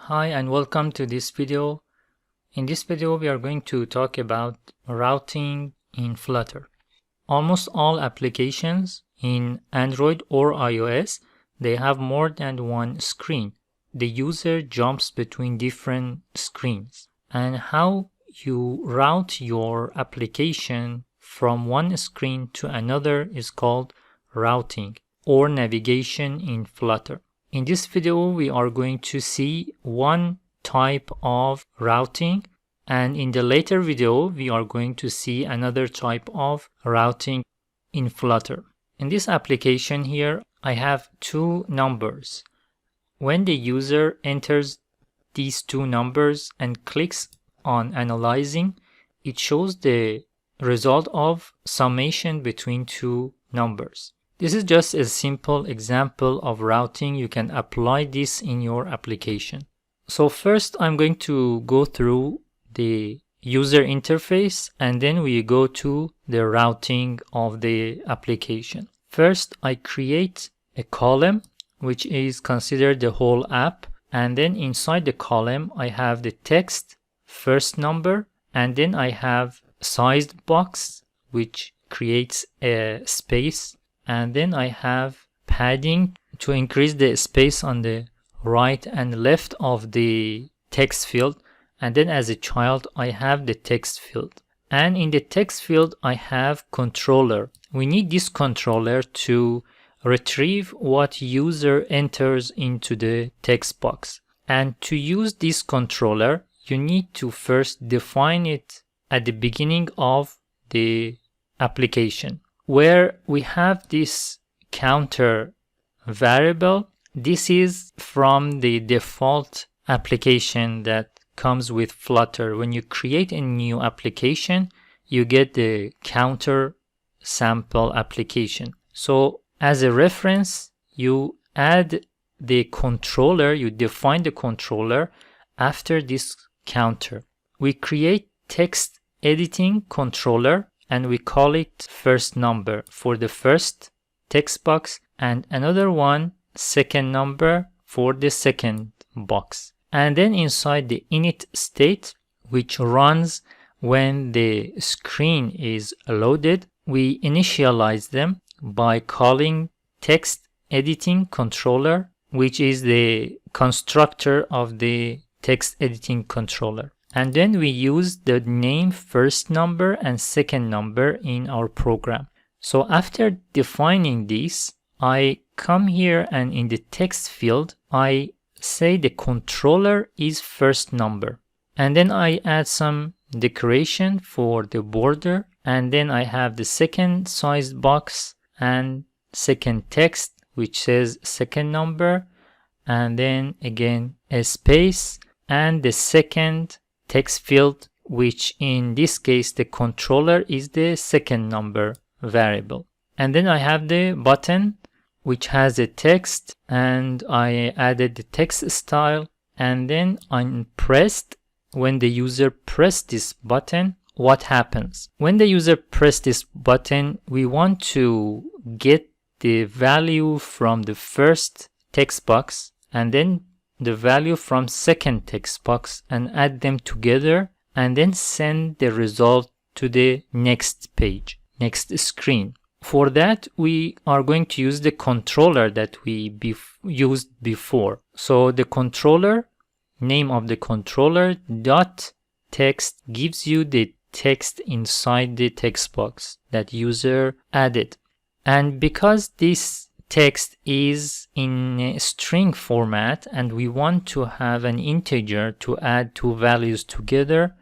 Hi and welcome to this video. In this video we are going to talk about routing in Flutter. Almost all applications in Android or iOS, they have more than one screen. The user jumps between different screens, and how you route your application from one screen to another is called routing or navigation in Flutter. In this video, we are going to see one type of routing, and in the later video, we are going to see another type of routing in Flutter. In this application here, I have two numbers. When the user enters these two numbers and clicks on analyzing, it shows the result of summation between two numbers. This is just a simple example of routing. You can apply this in your application. So first I'm going to go through the user interface and then we go to the routing of the application. First I create a column which is considered the whole app, and then inside the column I have the text, first number, and then I have sized box which creates a space. And then I have padding to increase the space on the right and left of the text field. And then as a child, I have the text field. And in the text field, I have controller. We need this controller to retrieve what user enters into the text box. And to use this controller, you need to first define it at the beginning of the application, where we have this counter variable. This is from the default application that comes with Flutter. When you create a new application, you get the counter sample application. So as a reference, you add the controller, you define the controller after this counter. We create text editing controller and we call it first number for the first text box, and another one second number for the second box. And then inside the init state, which runs when the screen is loaded, we initialize them by calling text editing controller, which is the constructor of the text editing controller. And then we use the name first number and second number in our program. So after defining this, I come here and in the text field, I say the controller is first number. And then I add some decoration for the border. And then I have the second sized box and second text, which says second number. And then again a space and the second text field, which in this case the controller is the second number variable. And then I have the button which has a text, and I added the text style, and then I'm pressed. When the user press this button, what happens? When the user press this button, we want to get the value from the first text box and then the value from second text box and add them together and then send the result to the next page, next screen. For that, we are going to use the controller that we used before. So the controller, name of the controller dot text gives you the text inside the text box that user added. And because this text is in a string format and we want to have an integer to add two values together,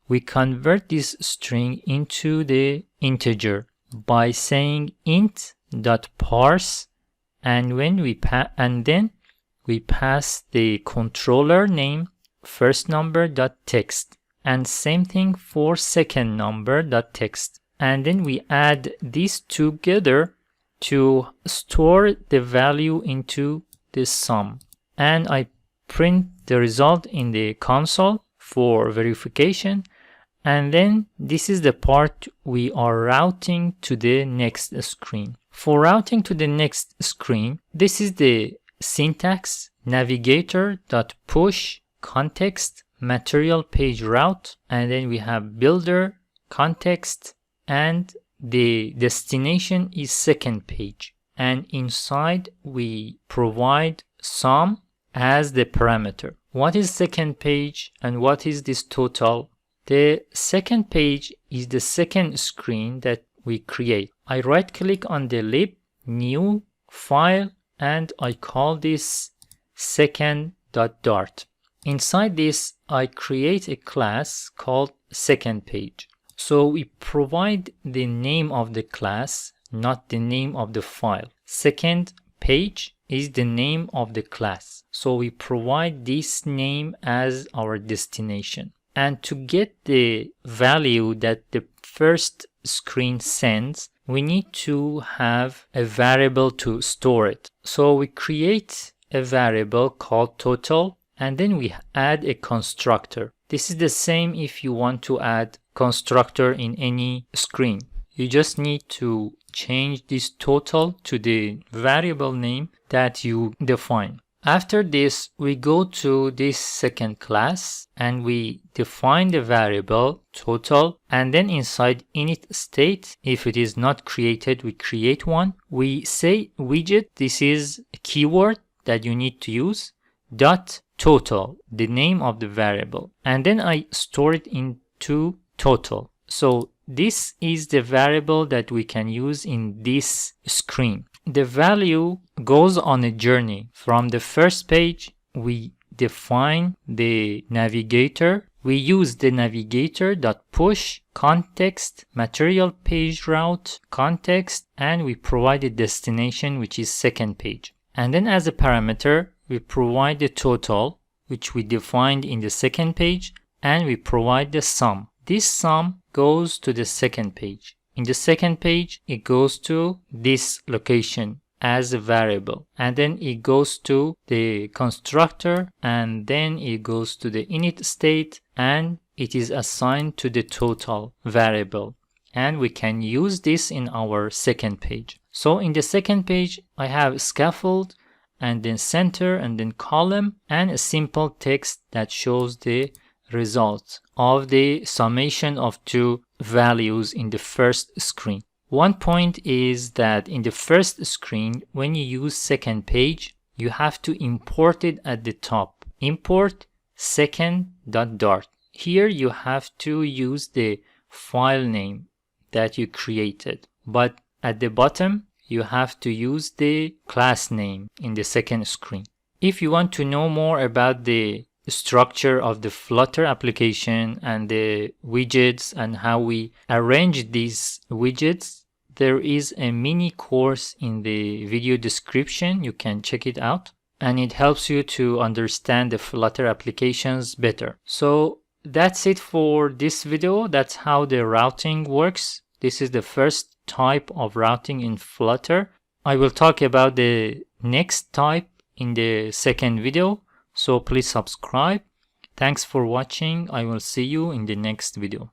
we convert this string into the integer by saying int.parse, and when we then we pass the controller name first number.text, and same thing for second number.text, and then we add these together to store the value into the sum. And I print the result in the console for verification. And then this is the part we are routing to the next screen. For routing to the next screen, this is the syntax navigator.push context, material page route, and then we have builder, context, and the destination is second page. And inside we provide sum as the parameter. What is second page and what is this total? The second page is the second screen that we create. I right click on the lib, new, file, and I call this second.dart. Inside this, I create a class called second page. So we provide the name of the class, not the name of the file. Second page is the name of the class. So we provide this name as our destination. And to get the value that the first screen sends, we need to have a variable to store it. So we create a variable called total, and then we add a constructor. This is the same if you want to add constructor in any screen. You just need to change this total to the variable name that you define. After this, we go to this second class and we define the variable total, and then inside init state, if it is not created, we create one. We say widget, this is a keyword that you need to use, dot total, the name of the variable, and then I store it into total. So this is the variable that we can use in this screen. The value goes on a journey. From the first page, we define the navigator. We use the navigator.push, context, material page route, context, and we provide a destination, which is second page. And then as a parameter, we provide the total, which we defined in the second page, and we provide the sum. This sum goes to the second page. In the second page, it goes to this location as a variable, and then it goes to the constructor, and then it goes to the init state, and it is assigned to the total variable. And we can use this in our second page. So in the second page, I have scaffold, and then center, and then column, and a simple text that shows the result of the summation of two values in the first screen. One point is that in the first screen, when you use second page, you have to import it at the top. Import second.dart. Here you have to use the file name that you created, but at the bottom you have to use the class name in the second screen. If you want to know more about the structure of the Flutter application and the widgets and how we arrange these widgets, there is a mini course in the video description. You can check it out, and it helps you to understand the Flutter applications better. So that's it for this video. That's how the routing works. This is the first type of routing in Flutter. I will talk about the next type in the second video. So please subscribe. Thanks for watching. I will see you in the next video.